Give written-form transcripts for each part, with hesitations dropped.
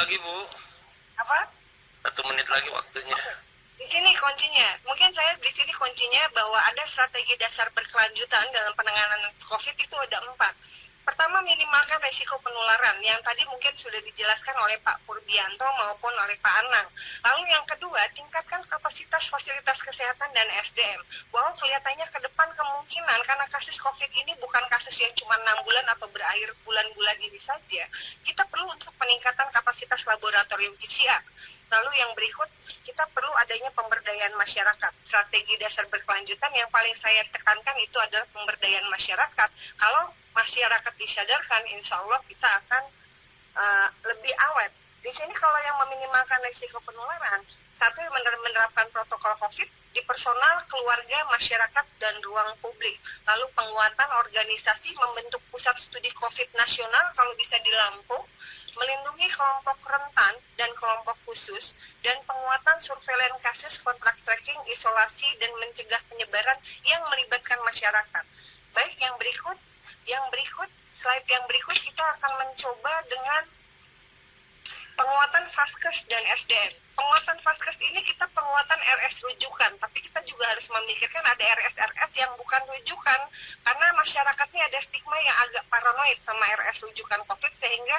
lagi, Bu. Apa? 1 menit lagi waktunya. Di sini kuncinya. Mungkin saya di sini kuncinya bahwa ada strategi dasar berkelanjutan dalam penanganan COVID itu ada 4. Pertama, minimalkan resiko penularan yang tadi mungkin sudah dijelaskan oleh Pak Purbianto maupun oleh Pak Anang. Lalu yang kedua, tingkatkan kapasitas fasilitas kesehatan dan SDM. Bahwa kelihatannya ke depan kemungkinan karena kasus COVID ini bukan kasus yang cuma 6 bulan atau berakhir bulan-bulan ini saja. Kita perlu untuk peningkatan kapasitas laboratorium PCR. Lalu yang berikut, kita perlu adanya pemberdayaan masyarakat. Strategi dasar berkelanjutan yang paling saya tekankan itu adalah pemberdayaan masyarakat. Kalau masyarakat disadarkan, insya Allah kita akan lebih awet. Di sini kalau yang meminimalkan risiko penularan, satu menerapkan protokol COVID di personal, keluarga, masyarakat, dan ruang publik. Lalu penguatan organisasi membentuk pusat studi COVID nasional kalau bisa di Lampung, melindungi kelompok rentan dan kelompok khusus, dan penguatan surveillance kasus, kontak tracking, isolasi, dan mencegah penyebaran yang melibatkan masyarakat. Baik, yang berikut, slide yang berikut kita akan mencoba dengan penguatan Vaskes dan SDM. Penguatan Vaskes ini kita penguatan RS rujukan, tapi kita juga harus memikirkan ada RS-RS yang bukan rujukan, karena masyarakatnya ada stigma yang agak paranoid sama RS rujukan COVID, sehingga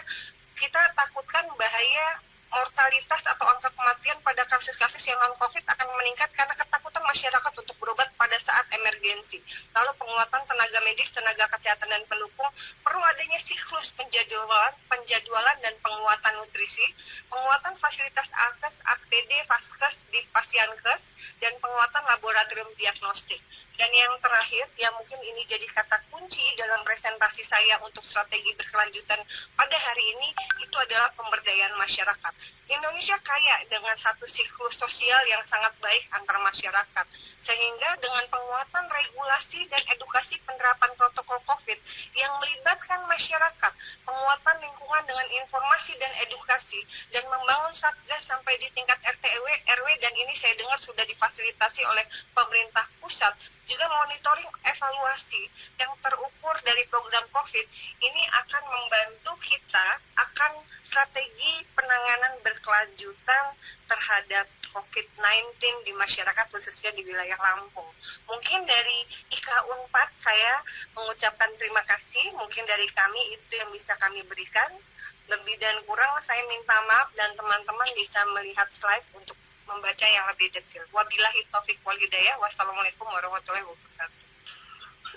kita takutkan bahaya mortalitas atau angka kematian pada kasus-kasus yang non-COVID akan meningkat karena ketakutan masyarakat untuk berobat pada saat emergensi. Lalu penguatan tenaga medis, tenaga kesehatan, dan pendukung, perlu adanya siklus penjadwalan dan penguatan nutrisi, penguatan fasilitas AKES, APD, Vaskes di Pasienkes, dan penguatan laboratorium diagnostik. Dan yang terakhir, yang mungkin ini jadi kata kunci dalam presentasi saya untuk strategi berkelanjutan pada hari ini, itu adalah pemberdayaan masyarakat. Indonesia kaya dengan satu siklus sosial yang sangat baik antar masyarakat, sehingga dengan penguatan regulasi dan edukasi penerapan protokol COVID yang melibatkan masyarakat, penguatan lingkungan dengan informasi dan edukasi, dan membangun satgas sampai di tingkat RT RW, dan ini saya dengar sudah difasilitasi oleh pemerintah pusat, juga monitoring evaluasi yang terukur dari program COVID, ini akan membantu kita akan strategi penanganan berkelanjutan terhadap COVID-19 di masyarakat, khususnya di wilayah Lampung. Mungkin dari IKA Unpad saya mengucapkan terima kasih, mungkin dari kami itu yang bisa kami berikan. Lebih dan kurang saya minta maaf dan teman-teman bisa melihat slide untuk membaca yang lebih detail. Wabillahi taufik wal hidayah. Wassalamualaikum warahmatullahi wabarakatuh.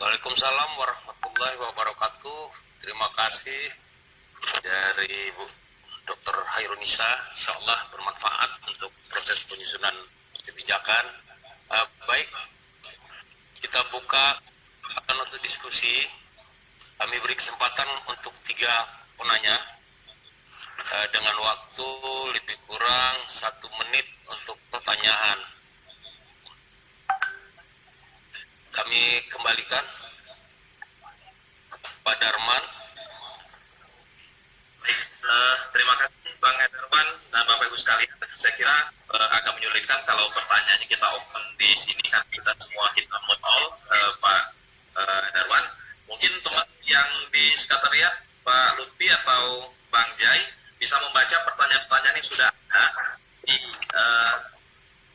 Waalaikumsalam warahmatullahi wabarakatuh. Terima kasih dari Bu Dr. Hairunisa. Insyaallah bermanfaat untuk proses penyusunan kebijakan. Baik, kita buka untuk diskusi. Kami beri kesempatan untuk 3 penanya dengan waktu lebih kurang 1 menit untuk pertanyaan. Kami kembalikan Pak Darman. Terima kasih Bang Ederman dan Bapak Ibu sekalian. Saya kira agak menyulitkan kalau pertanyaannya kita open di sini kan kita semua hit mode all, Pak Ederman. Mungkin teman yang di sekretariat Pak Lutfi atau Bang Jai bisa membaca pertanyaan-pertanyaan yang sudah ada di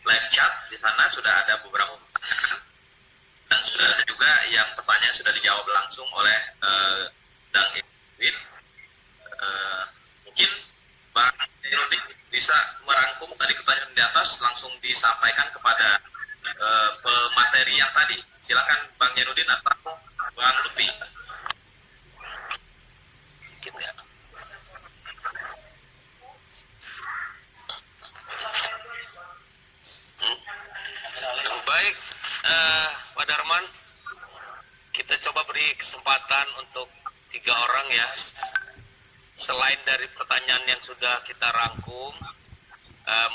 live chat. Di sana sudah ada beberapa pertanyaan dan sudah ada juga yang pertanyaan sudah dijawab langsung oleh Dang Edwin. Mungkin Bang Rudi bisa merangkum tadi pertanyaan di atas langsung disampaikan kepada pemateri yang tadi. Silakan Bang Jenudin atau Bang Lutfi. Baik, Pak Darman, kita coba beri kesempatan untuk 3 orang ya. Selain dari pertanyaan yang sudah kita rangkum,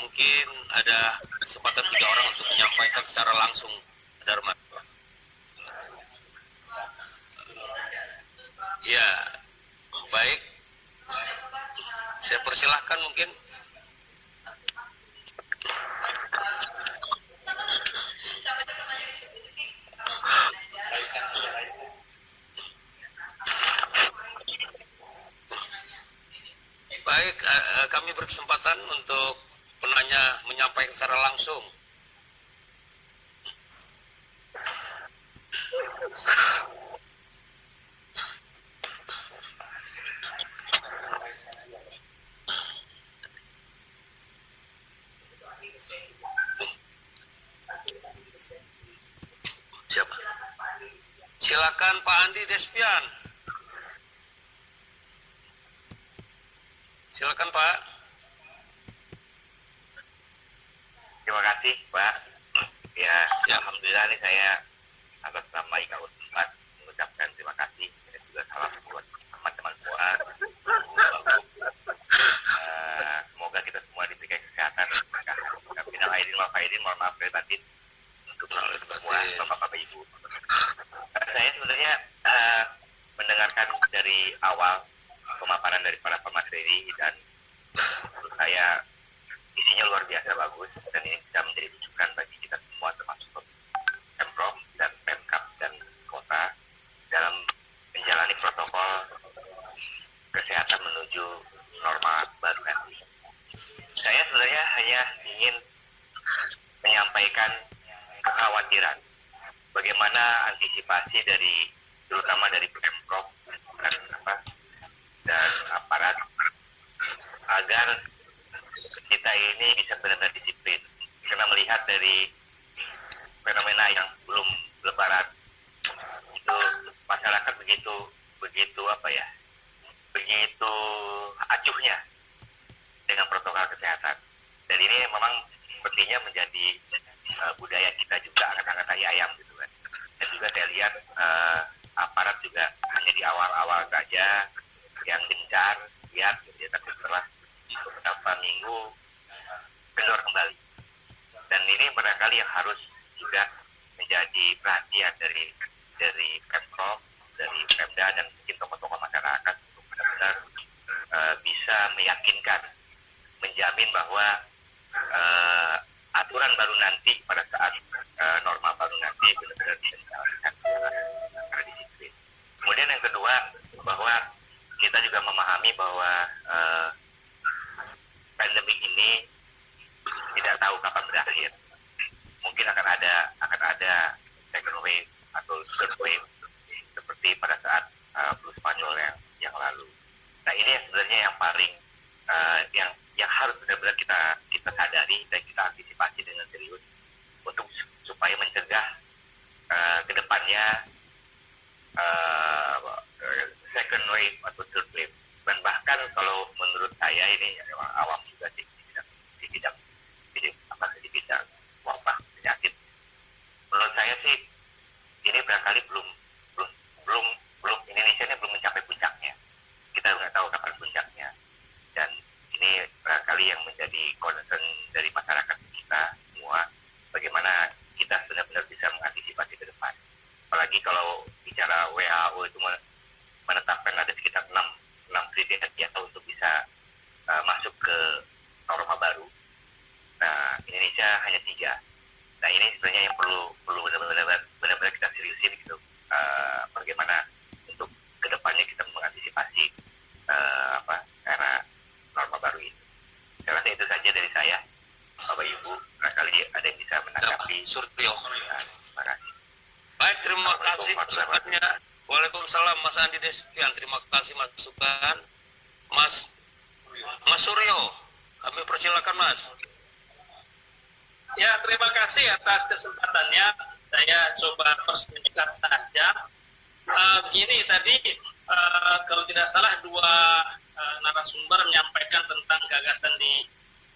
mungkin ada kesempatan 3 orang untuk menyampaikan secara langsung, Pak Darman. Ya, baik. Saya persilahkan mungkin. Baik, kami berkesempatan untuk penanya menyampaikan secara langsung. Siapa? Silakan Pak Andi Despian. Silakan Pak. Terima kasih Pak. Ya, Ya. alhamdulillah nih saya atas nama IKU Unpad mengucapkan terima kasih dan juga salam buat teman-teman semua. Semoga kita semua diberikan kesehatan, keberkahan. Minal aidin wal faizin, mohon maaf lahir batin untuk semua bapak-bapak ibu. Saya sebenarnya mendengarkan dari awal pemaparan dari para pemateri dan menurut saya isinya luar biasa bagus dan ini bisa menjadi rujukan bagi kita semua termasuk Pemprov dan Pemkab dan kota dalam menjalani protokol kesehatan menuju normal baru nanti. Saya sebenarnya hanya ingin menyampaikan kekhawatiran bagaimana antisipasi dari terutama dari Pemprov dan aparat agar kita ini bisa benar-benar disiplin. Karena melihat dari fenomena yang belum lebaran itu masyarakat begitu acuhnya dengan protokol kesehatan. Dan ini memang sepertinya menjadi budaya kita juga angkat-angkat tai ayam gitu kan. Dan juga saya lihat aparat juga hanya di awal-awal saja yang gencar lihat gitu ya, tapi setelah beberapa minggu kendor kembali. Dan ini barangkali yang harus juga menjadi perhatian dari Pemprov, dari Pemda dan mungkin tokoh-tokoh masyarakat untuk benar-benar bisa meyakinkan, menjamin bahwa aturan baru nanti pada saat normal baru nanti benar-benar dijalankan secara disiplin. Kemudian yang kedua bahwa kita juga memahami bahwa pandemi ini tidak tahu kapan berakhir. Mungkin akan ada second wave atau third wave seperti pada saat flu Spanyol yang lalu. Nah ini yang sebenarnya yang paling yang harus benar-benar kita sadari dan kita antisipasi dengan serius untuk supaya mencegah kedepannya second wave atau third wave. Dan bahkan kalau menurut saya ini memang awam juga di bidang wabah penyakit. Menurut saya sih ini barangkali belum Indonesia ini belum mencapai puncaknya. Kita nggak tahu kapan puncaknya. Dan ini barangkali yang menjadi concern dari masyarakat kita semua, bagaimana kita benar-benar bisa mengantisipasi ke depan. Apalagi kalau bicara WHO itu menetapkan ada sekitar 6 kriteria untuk bisa masuk ke norma baru. Nah, Indonesia hanya 3. Nah, ini sebenarnya yang perlu benar-benar kita seriusin gitu. Bagaimana untuk kedepannya kita mengantisipasi era norma baru ini. Saya rasa itu saja dari saya, Bapak Ibu. Barangkali ada yang bisa menanggapi. Suryo. Terima kasih. Baik, terima kasih masukannya. Waalaikumsalam Mas Andi Despian. Terima kasih masukan Mas Suryo. Kami persilakan Mas. Ya, terima kasih atas kesempatannya. Saya coba persingkat saja. Begini tadi, kalau tidak salah dua narasumber menyampaikan tentang gagasan di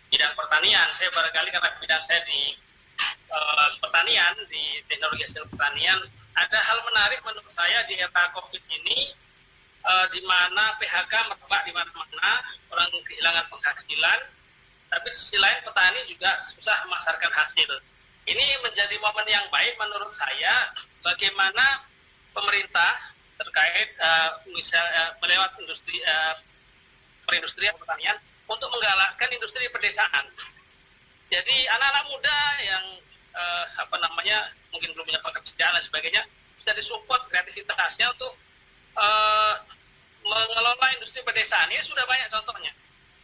bidang pertanian. Saya barangkali karena bidang saya di pertanian, di teknologi hasil pertanian, ada hal menarik menurut saya di era COVID ini, di mana PHK merebak di mana-mana, orang kehilangan penghasilan, tapi di sisi lain petani juga susah memasarkan hasil. Ini menjadi momen yang baik menurut saya, bagaimana pemerintah terkait melewat industri perindustrian pertanian untuk menggalakkan industri pedesaan. Jadi anak-anak muda yang mungkin belum punya pekerjaan dan sebagainya bisa disupport kreativitasnya untuk mengelola industri pedesaan. Ini sudah banyak contohnya.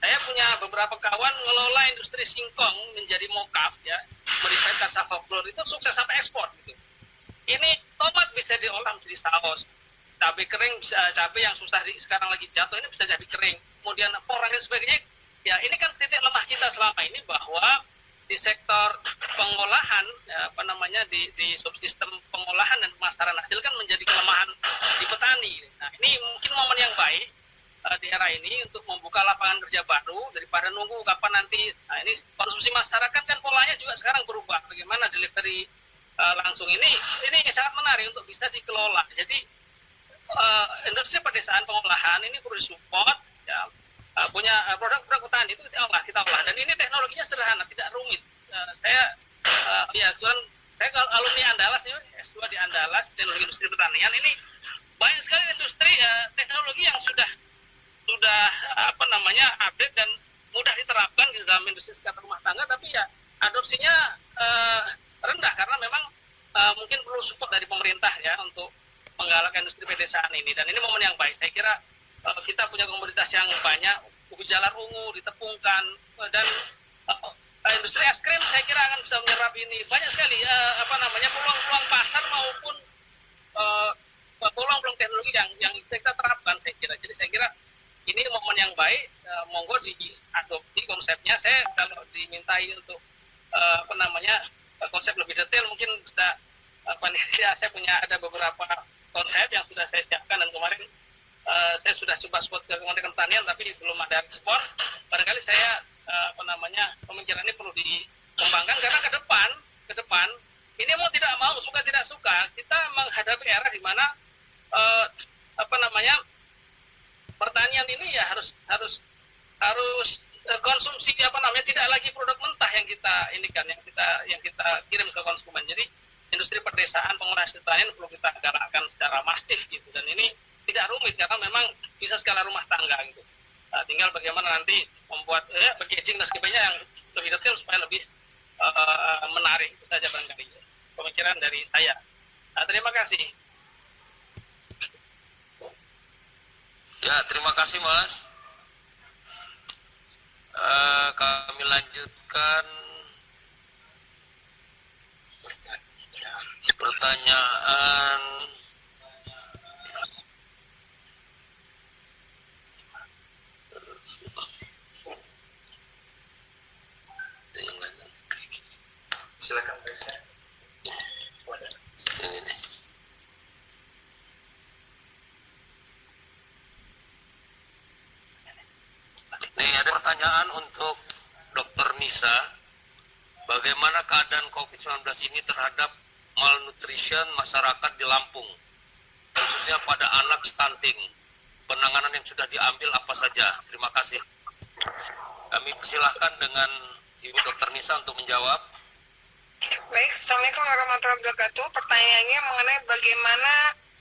Saya punya beberapa kawan ngelola industri singkong menjadi mokaf ya, modified cassava flour itu sukses sampai ekspor gitu. Ini tomat bisa diolah menjadi saus, cabai kering bisa, cabai yang susah sekarang lagi jatuh ini bisa jadi kering, kemudian porang dan sebagainya. Ya ini kan titik lemah kita selama ini, bahwa di sektor pengolahan ya, di subsistem pengolahan dan pemasaran hasil kan menjadi kelemahan di petani. Nah ini mungkin momen yang baik di era ini untuk membuka lapangan kerja baru daripada nunggu kapan nanti. Nah ini konsumsi masyarakat kan polanya juga sekarang berubah, bagaimana delivery langsung ini sangat menarik untuk bisa dikelola. Jadi industri pedesaan pengolahan ini perlu disupport ya, punya produk-produk petani itu kita olah, dan ini teknologinya sederhana, tidak rumit. Saya alumni Andalas ini, S2 di Andalas, teknologi industri pertanian. Ini banyak sekali industri teknologi yang sudah update dan mudah diterapkan di dalam industri sekitar rumah tangga, tapi ya adopsinya rendah karena memang mungkin perlu support dari pemerintah ya untuk menggalakkan industri pedesaan ini. Dan ini momen yang baik. Saya kira kita punya komoditas yang banyak, ubi jalar ungu ditepungkan, dan industri es krim saya kira akan bisa menyerap ini. Banyak sekali peluang-peluang pasar maupun peluang-peluang teknologi yang kita terapkan saya kira. Jadi saya kira ini momen yang baik, monggo diadopsi konsepnya. Saya kalau dimintai untuk konsep lebih detail mungkin bisa saya punya ada beberapa konsep yang sudah saya siapkan, dan kemarin saya sudah coba support ke Kementerian Pertanian tapi belum ada respon. Barangkali saya pemikiran ini perlu dikembangkan, karena ke depan ini mau tidak mau, suka tidak suka, kita menghadapi era di mana pertanian ini ya harus konsumsi tidak lagi produk mentah yang kita kirim ke konsumen. Jadi industri pedesaan pengolahan hasil pertanian perlu kita galakkan secara masif gitu, dan ini tidak rumit karena memang bisa skala rumah tangga gitu. Tinggal bagaimana nanti membuat packaging dan sebagainya yang lebih detail supaya lebih menarik. Itu saja barangkali pemikiran dari saya. Terima kasih. Ya, terima kasih Mas. Kami lanjutkan pertanyaan. Silakan Pak. Ini. Nih ada pertanyaan untuk Dr. Nisa. Bagaimana keadaan COVID-19 ini terhadap malnutrition masyarakat di Lampung, khususnya pada anak stunting? Penanganan yang sudah diambil apa saja? Terima kasih. Kami persilahkan dengan Ibu Dr. Nisa untuk menjawab. Baik, Assalamualaikum warahmatullahi wabarakatuh. Pertanyaannya mengenai bagaimana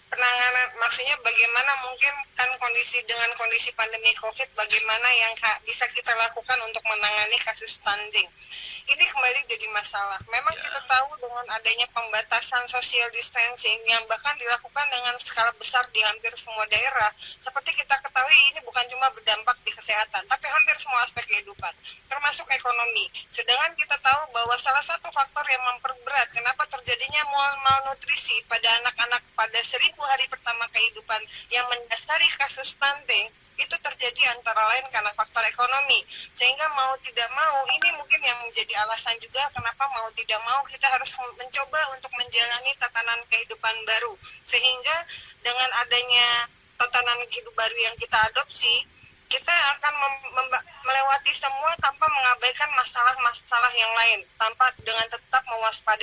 penanganan, maksudnya bagaimana mungkin kan dengan kondisi pandemi COVID, bagaimana yang bisa kita lakukan untuk menangani kasus stunting. Ini kembali jadi masalah. Memang kita tahu dengan adanya pembatasan social distancing yang bahkan dilakukan dengan skala besar di hampir semua daerah. Seperti kita ketahui, ini bukan cuma berdampak di kesehatan, tapi hampir semua aspek kehidupan, termasuk ekonomi. Sedangkan kita tahu bahwa salah satu faktor yang memperberat kenapa terjadinya malnutrisi pada anak-anak pada 1000 hari pertama kehidupan yang mendasari kasus stunting itu terjadi antara lain karena faktor ekonomi. Sehingga mau tidak mau, ini mungkin yang menjadi alasan juga kenapa mau tidak mau kita harus mencoba untuk menjalani tatanan kehidupan baru. Sehingga dengan adanya tatanan hidup baru yang kita adopsi, kita akan melewati semua tanpa mengabaikan masalah-masalah yang lain, tanpa dengan tetap mewaspadai